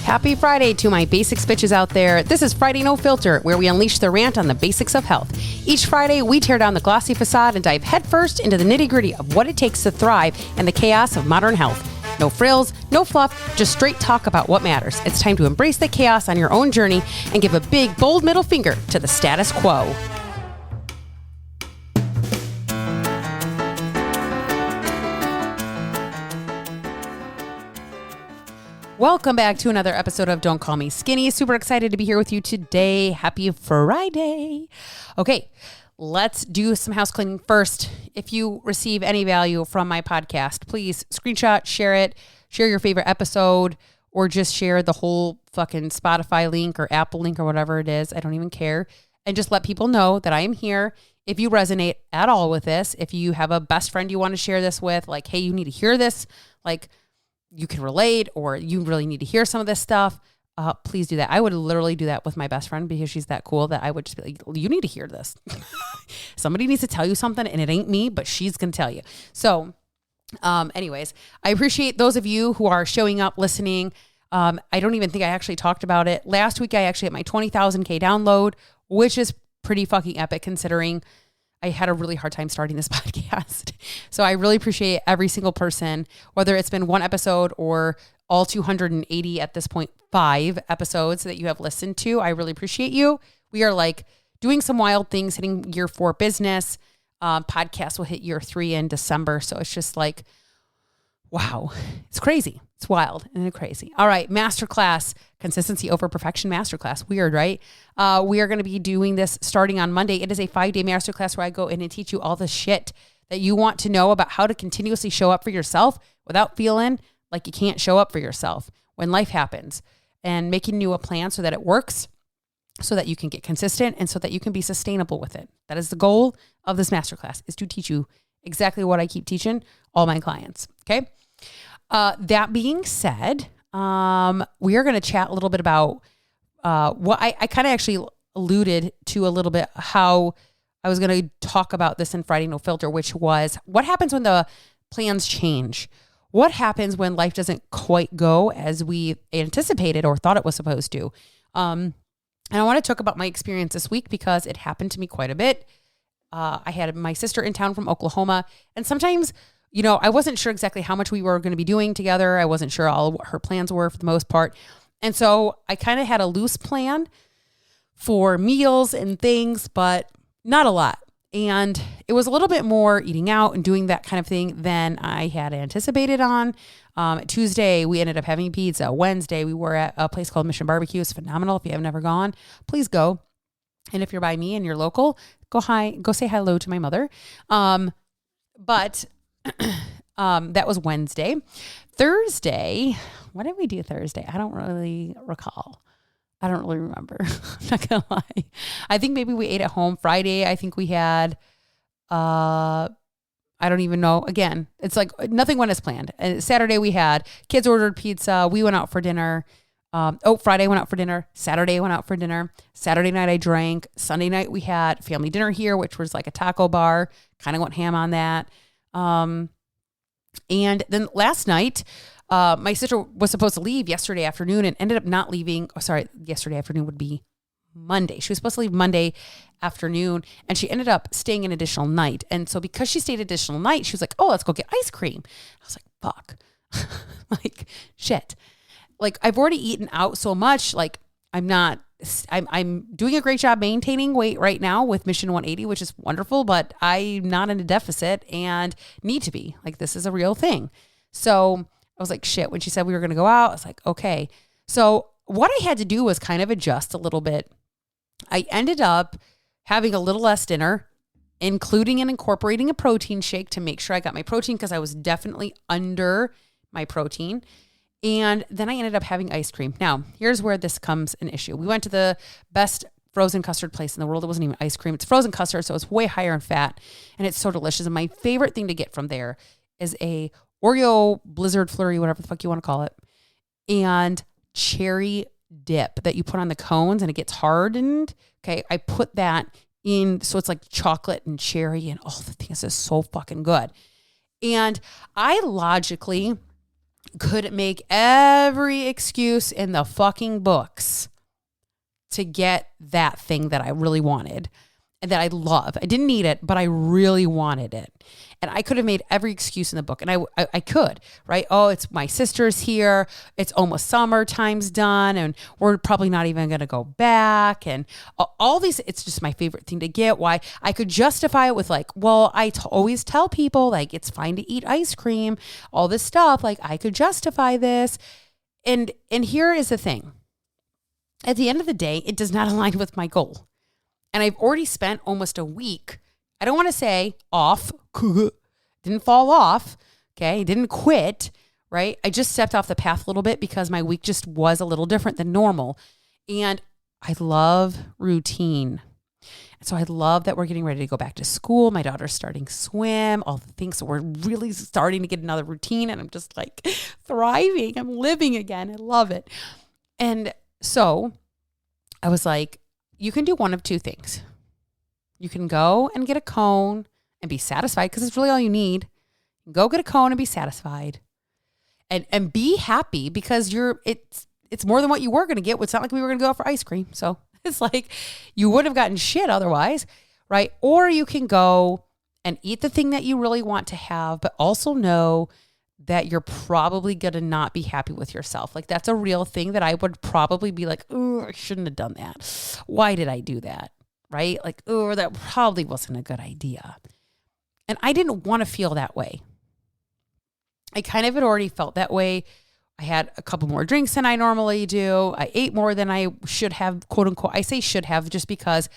Happy Friday to my basics bitches out there. This is Friday No Filter, where we unleash the rant on the basics of health. Each Friday, we tear down the glossy facade and dive headfirst into the nitty-gritty of what it takes to thrive in the chaos of modern health. No frills, no fluff, just straight talk about what matters. It's time to embrace the chaos on your own journey and give a big, bold middle finger to the status quo. Welcome back to another episode of Don't Call Me Skinny. Super excited to be here with you today. Happy Friday. Okay, let's do some house cleaning first. If you receive any value from my podcast, please screenshot, share it, share your favorite episode, or just share the whole fucking Spotify link or Apple link or whatever it is. I don't even care. And just let people know that I am here. If you resonate at all with this, if you have a best friend you want to share this with, like, hey, you need to hear this, like, you can relate, or you really need to hear some of this stuff, please do that. I would literally do that with my best friend because she's that cool that I would just be like, you need to hear this. Somebody needs to tell you something, and it ain't me, but she's going to tell you. So anyways, I appreciate those of you who are showing up, listening. I don't even think I actually talked about it. Last week, I actually had my 20,000K download, which is pretty fucking epic considering I had a really hard time starting this podcast. So I really appreciate every single person, whether it's been one episode or all 280 at this point, 5 episodes that you have listened to. I really appreciate you. We are like doing some wild things, hitting year 4 business. Podcast will hit year 3 in December. So it's just like, wow, it's crazy. It's wild and crazy. All right. Masterclass, consistency over perfection masterclass. Weird, right? We are going to be doing this starting on Monday. It is a 5-day masterclass where I go in and teach you all the shit that you want to know about how to continuously show up for yourself without feeling like you can't show up for yourself when life happens, and making you a plan so that it works, so that you can get consistent and so that you can be sustainable with it. That is the goal of this masterclass, is to teach you exactly what I keep teaching all my clients. Okay. That being said, we are going to chat a little bit about what I kind of actually alluded to a little bit, how I was going to talk about this in Friday No Filter, which was what happens when the plans change. What happens when life doesn't quite go as we anticipated or thought it was supposed to? And I want to talk about my experience this week because it happened to me quite a bit. I had my sister in town from Oklahoma, and sometimes, you know, I wasn't sure exactly how much we were going to be doing together. I wasn't sure all what her plans were for the most part. And so I kind of had a loose plan for meals and things, but not a lot. And it was a little bit more eating out and doing that kind of thing than I had anticipated on. Tuesday, we ended up having pizza. Wednesday, we were at a place called Mission Barbecue. It's phenomenal. If you have never gone, please go. And if you're by me and you're local, go say hello to my mother. But that was Wednesday. Thursday, what did we do Thursday? I don't really recall. I don't really remember. I'm not going to lie. I think maybe we ate at home. Friday, I think we had, I don't even know. Again, it's like nothing went as planned. And Saturday we had kids ordered pizza. We went out for dinner. Friday went out for dinner. Saturday went out for dinner. Saturday night I drank. Sunday night we had family dinner here, which was like a taco bar. Kind of went ham on that. And then last night, my sister was supposed to leave yesterday afternoon and ended up not leaving. Oh, sorry. Yesterday afternoon would be Monday. She was supposed to leave Monday afternoon, and she ended up staying an additional night. And so because she stayed additional night, she was like, oh, let's go get ice cream. I was like, fuck, like shit. Like I've already eaten out so much. Like I'm doing a great job maintaining weight right now with Mission 180, which is wonderful, but I'm not in a deficit and need to be. Like this is a real thing. So I was like, shit, when she said we were going to go out, I was like, okay. So what I had to do was kind of adjust a little bit. I ended up having a little less dinner, including and incorporating a protein shake to make sure I got my protein because I was definitely under my protein. And then I ended up having ice cream. Now, here's where this becomes an issue. We went to the best frozen custard place in the world. It wasn't even ice cream. It's frozen custard, so it's way higher in fat, and it's so delicious. And my favorite thing to get from there is a Oreo Blizzard Flurry, whatever the fuck you want to call it, and cherry dip that you put on the cones and it gets hardened. Okay, I put that in, so it's like chocolate and cherry and all the things is so fucking good. And I logically could make every excuse in the fucking books to get that thing that I really wanted and that I love. I didn't need it, but I really wanted it. And I could have made every excuse in the book, and I could, right? Oh, it's my sister's here. It's almost summertime's done, and we're probably not even going to go back. And all these, it's just my favorite thing to get. Why? I could justify it with like, well, always tell people like it's fine to eat ice cream, all this stuff. Like I could justify this. And here is the thing. At the end of the day, it does not align with my goal. And I've already spent almost a week. I don't want to say off, didn't fall off, okay? Didn't quit, right? I just stepped off the path a little bit because my week just was a little different than normal. And I love routine. So I love that we're getting ready to go back to school. My daughter's starting swim, all the things. So we're really starting to get another routine, and I'm just like thriving. I'm living again. I love it. And so I was like, you can do one of two things. You can go and get a cone and be satisfied because it's really all you need. Go get a cone and be satisfied, and be happy because it's more than what you were going to get. It's not like we were going to go out for ice cream. So it's like you would have gotten shit otherwise, right? Or you can go and eat the thing that you really want to have, but also know that you're probably going to not be happy with yourself. Like that's a real thing that I would probably be like, oh, I shouldn't have done that. Why did I do that? Right? Like, oh, that probably wasn't a good idea. And I didn't want to feel that way. I kind of had already felt that way. I had a couple more drinks than I normally do. I ate more than I should have, quote unquote. I say should have just because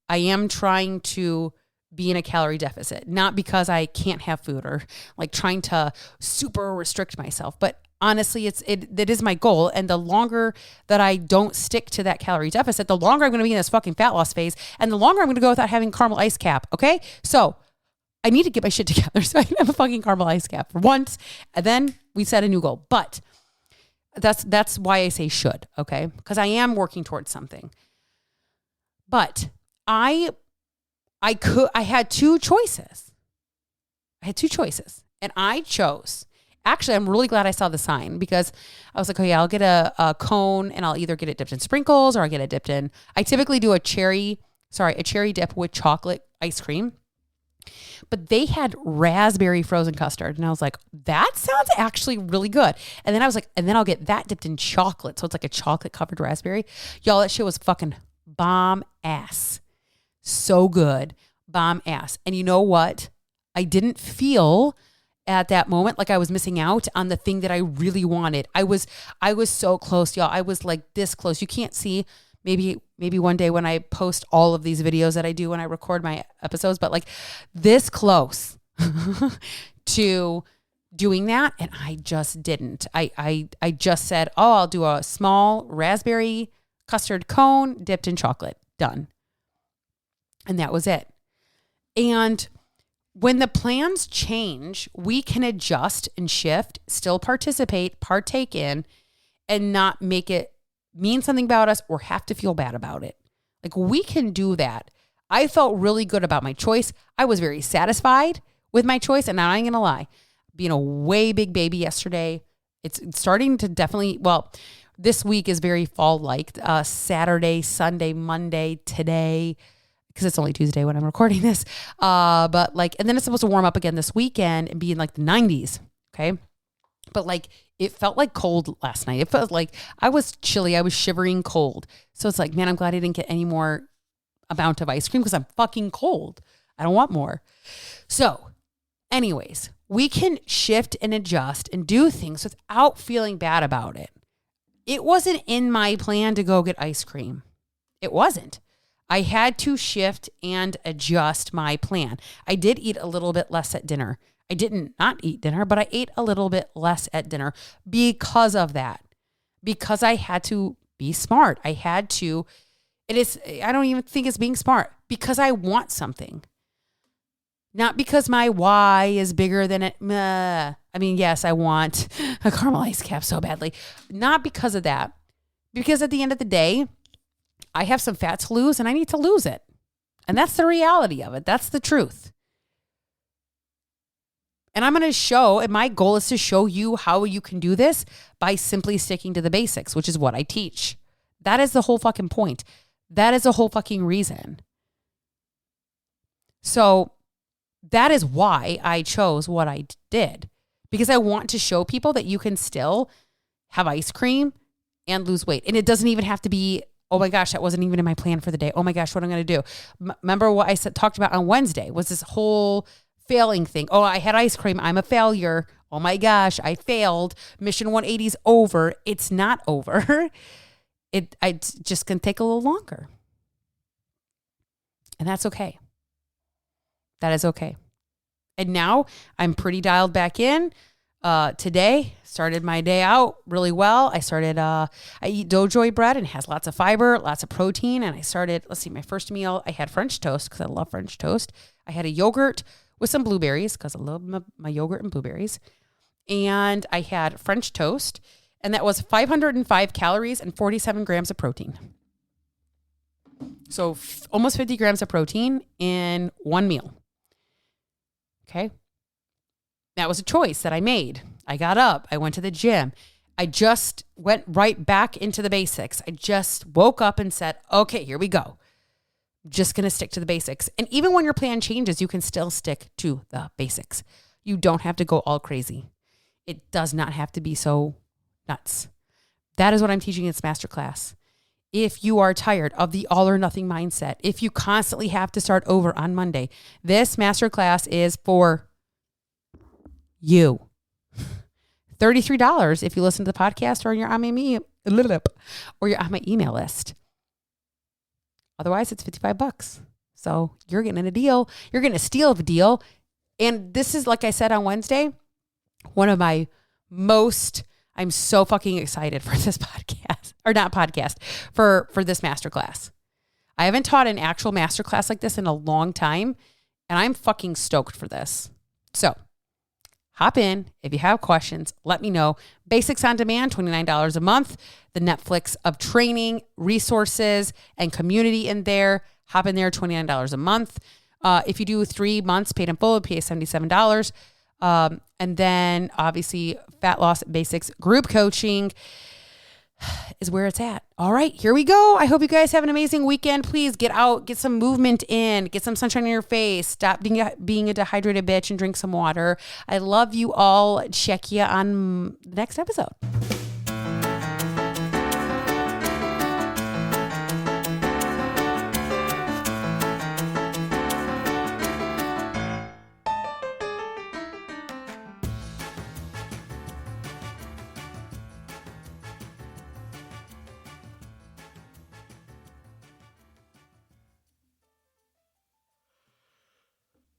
I am trying to be in a calorie deficit, not because I can't have food or like trying to super restrict myself. But honestly, it is my goal. And the longer that I don't stick to that calorie deficit, the longer I'm going to be in this fucking fat loss phase, and the longer I'm going to go without having caramel ice cap. Okay. So I need to get my shit together so I can have a fucking caramel ice cap for once. And then we set a new goal. But that's why I say should. Okay. Because I am working towards something. But I had two choices. And I chose. Actually, I'm really glad I saw the sign because I was like, oh yeah, I'll get a cone and I'll either get it dipped in sprinkles or I'll get it dipped in. I typically do a cherry dip with chocolate ice cream. But they had raspberry frozen custard. And I was like, that sounds actually really good. And then I was like, and then I'll get that dipped in chocolate. So it's like a chocolate covered raspberry. Y'all, that shit was fucking bomb ass. So good. Bomb ass. And you know what? I didn't feel at that moment like I was missing out on the thing that I really wanted. I was so close, y'all. I was like this close. You can't see. Maybe one day when I post all of these videos that I do when I record my episodes, but like this close to doing that. And I just didn't. I just said, oh, I'll do a small raspberry custard cone dipped in chocolate. Done. And that was it. And when the plans change, we can adjust and shift, still partake in, and not make it mean something about us or have to feel bad about it. Like we can do that. I felt really good about my choice. I was very satisfied with my choice. And now I ain't going to lie, being a way big baby yesterday, it's starting to definitely, well, this week is very fall-like. Saturday, Sunday, Monday, today, because it's only Tuesday when I'm recording this. But like, and then it's supposed to warm up again this weekend and be in like the 90s. Okay. But like, it felt like cold last night. It felt like I was chilly. I was shivering cold. So it's like, man, I'm glad I didn't get any more amount of ice cream because I'm fucking cold. I don't want more. So anyways, we can shift and adjust and do things without feeling bad about it. It wasn't in my plan to go get ice cream. It wasn't. I had to shift and adjust my plan. I did eat a little bit less at dinner. I didn't not eat dinner, but I ate a little bit less at dinner because of that. Because I had to be smart. I don't even think it's being smart because I want something. Not because my why is bigger than it. I mean, yes, I want a caramel ice cap so badly. Not because of that. Because at the end of the day, I have some fat to lose and I need to lose it. And that's the reality of it. That's the truth. And I'm going to show, and my goal is to show you how you can do this by simply sticking to the basics, which is what I teach. That is the whole fucking point. That is the whole fucking reason. So that is why I chose what I did, because I want to show people that you can still have ice cream and lose weight. And it doesn't even have to be, oh my gosh, that wasn't even in my plan for the day. Oh my gosh, what I'm going to do. Remember what I talked about on Wednesday was this whole failing thing. Oh, I had ice cream. I'm a failure. Oh my gosh, I failed. Mission 180's over. It's not over. It's just going to take a little longer. And that's okay. That is okay. And now I'm pretty dialed back in. Today, started my day out really well. I eat Doughjoy bread and it has lots of fiber, lots of protein. And I started, my first meal, I had French toast because I love French toast. I had a yogurt with some blueberries because I love my yogurt and blueberries. And I had French toast, and that was 505 calories and 47 grams of protein. So almost 50 grams of protein in one meal. Okay. That was a choice that I made. I got up. I went to the gym. I just went right back into the basics. I just woke up and said, okay, here we go. Just going to stick to the basics. And even when your plan changes, you can still stick to the basics. You don't have to go all crazy. It does not have to be so nuts. That is what I'm teaching in this masterclass. If you are tired of the all or nothing mindset, if you constantly have to start over on Monday, this masterclass is for you. $33 if you listen to the podcast or you're on my email list. Otherwise, it's $55. So you're getting a deal. You're getting a steal of a deal. And this is, like I said on Wednesday, one of my I'm so fucking excited for this podcast, or not podcast, for this masterclass. I haven't taught an actual masterclass like this in a long time, and I'm fucking stoked for this. So hop in. If you have questions, let me know. Basics on Demand, $29 a month. The Netflix of training, resources, and community in there. Hop in there, $29 a month. If you do 3 months paid in full, pay $77. And then obviously Fat Loss Basics group coaching is where it's at. All right, here we go. I hope you guys have an amazing weekend. Please get out, get some movement in, get some sunshine in your face. Stop being a dehydrated bitch and drink some water. I love you all. Check you on the next episode.